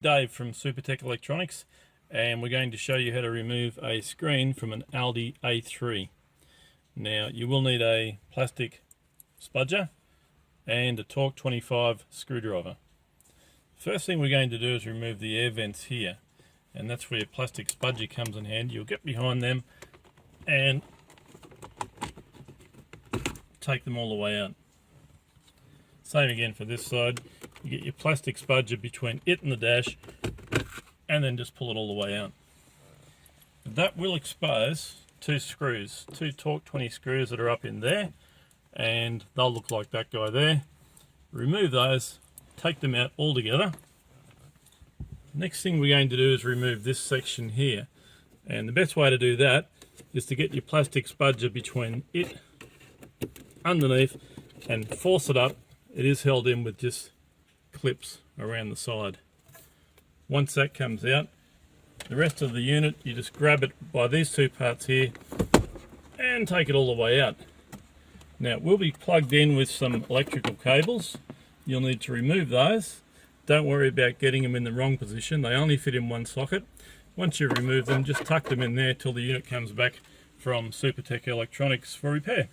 Dave from Supertech Electronics, and we're going to show you how to remove a screen from an Audi A3. Now you will need a plastic spudger and a torque 25 screwdriver. First thing we're going to do is remove the air vents here, and that's where your plastic spudger comes in handy. You'll get behind them and take them all the way out. Same again for this side. You get your plastic spudger between it and the dash and then just pull it all the way out. That will expose two screws, two torque 20 screws that are up in there, and they'll look like that guy there. Remove those, take them out all together. Next thing we're going to do is remove this section here, and the best way to do that is to get your plastic spudger between it underneath and force it up. It is held in with just clips around the side. Once that comes out, the rest of the unit, you just grab it by these two parts here and take it all the way out. Now it will be plugged in with some electrical cables. You'll need to remove those. Don't worry about getting them in the wrong position. They only fit in one socket. Once you remove them, just tuck them in there till the unit comes back from Supertech Electronics for repair.